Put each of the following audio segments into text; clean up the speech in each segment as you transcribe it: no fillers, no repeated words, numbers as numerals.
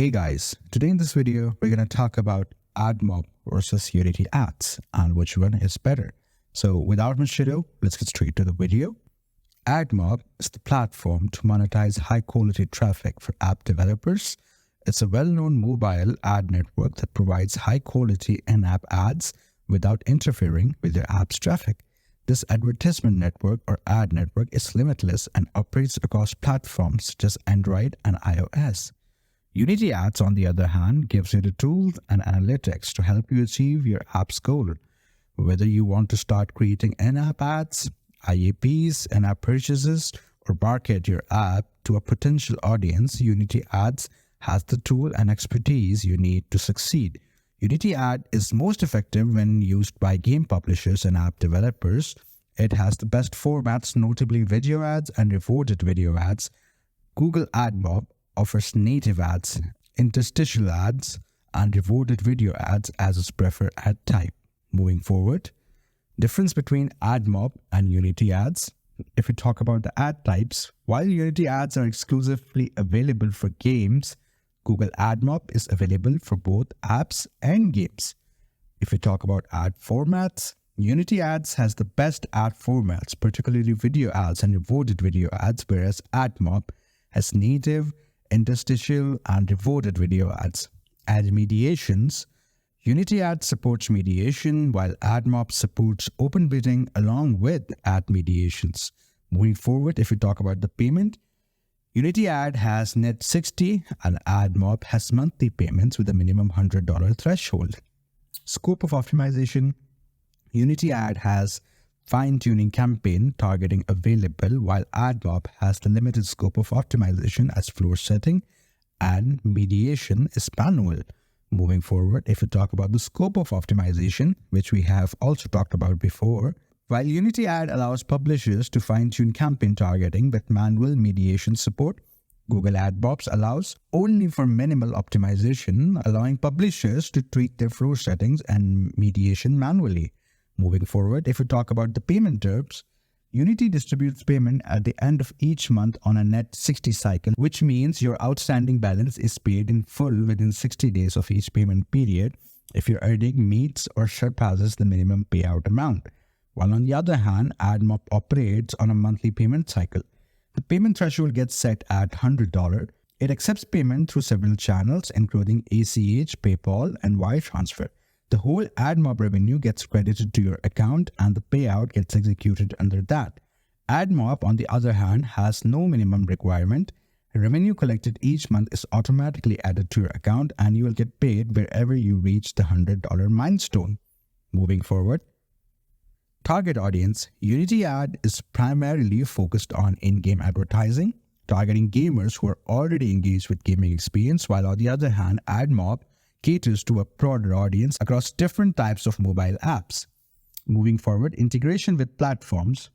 Hey guys, today in this video, we're going to talk about Admob versus Unity ads and which one is better. So without much ado, let's get straight to the video. Admob is the platform to monetize high quality traffic for app developers. It's a well-known mobile ad network that provides high quality in-app ads without interfering with your app's traffic. This advertisement network or ad network is limitless and operates across platforms such as Android and iOS. Unity Ads, on the other hand, gives you the tools and analytics to help you achieve your app's goal. Whether you want to start creating in-app ads, IAPs, in-app purchases, or market your app to a potential audience, Unity Ads has the tool and expertise you need to succeed. Unity Ad is most effective when used by game publishers and app developers. It has the best formats, notably video ads and rewarded video ads. Google Admob offers native ads, interstitial ads, and rewarded video ads as its preferred ad type. Moving forward, difference between Admob and Unity Ads. If we talk about the ad types, while Unity Ads are exclusively available for games, Google Admob is available for both apps and games. If we talk about ad formats, Unity Ads has the best ad formats, particularly video ads and rewarded video ads, whereas Admob has native, interstitial, and rewarded video ads. Ad mediations. Unity Ads supports mediation, while Admob supports open bidding along with ad mediations. Moving forward, if we talk about the payment, Unity Ad has net 60 and Admob has monthly payments with a minimum $100 threshold. Scope of optimization. Unity Ad has fine-tuning campaign targeting available, while Admob has the limited scope of optimization as floor setting and mediation is manual. Moving forward, if we talk about the scope of optimization, which we have also talked about before, while Unity Ad allows publishers to fine-tune campaign targeting with manual mediation support, Google Admob allows only for minimal optimization, allowing publishers to tweak their floor settings and mediation manually. Moving forward, if we talk about the payment terms, Unity distributes payment at the end of each month on a net 60 cycle, which means your outstanding balance is paid in full within 60 days of each payment period if your earning meets or surpasses the minimum payout amount. While on the other hand, Admob operates on a monthly payment cycle. The payment threshold gets set at $100. It accepts payment through several channels, including ACH, PayPal, and wire transfer. The whole Admob revenue gets credited to your account and the payout gets executed under that. Admob, on the other hand, has no minimum requirement. Revenue collected each month is automatically added to your account and you will get paid wherever you reach the $100 milestone. Moving forward, target audience. Unity Ad is primarily focused on in-game advertising, targeting gamers who are already engaged with gaming experience, while on the other hand, Admob caters to a broader audience across different types of mobile apps. Moving forward, integration with platforms.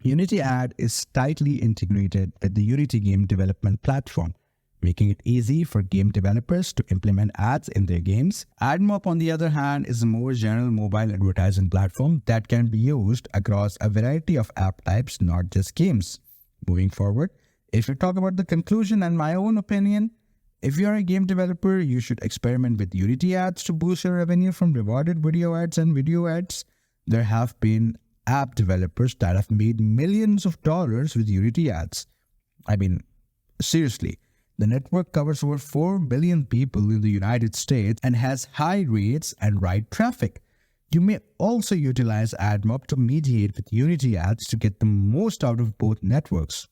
Unity Ad is tightly integrated with the Unity game development platform, making it easy for game developers to implement ads in their games. Admob, on the other hand, is a more general mobile advertising platform that can be used across a variety of app types, not just games. Moving forward, if we talk about the conclusion and my own opinion, if you are a game developer, you should experiment with Unity Ads to boost your revenue from rewarded video ads and video ads. There have been app developers that have made millions of dollars with Unity Ads. I mean, seriously, the network covers over 4 billion people in the United States and has high rates and right traffic. You may also utilize Admob to mediate with Unity Ads to get the most out of both networks.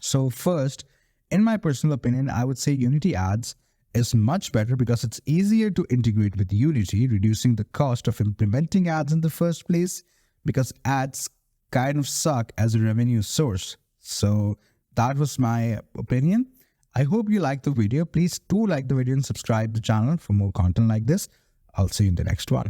So first, in my personal opinion, I would say Unity Ads is much better because it's easier to integrate with Unity, reducing the cost of implementing ads in the first place, because ads kind of suck as a revenue source. So that was my opinion. I hope you liked the video. Please do like the video and subscribe to the channel for more content like this. I'll see you in the next one.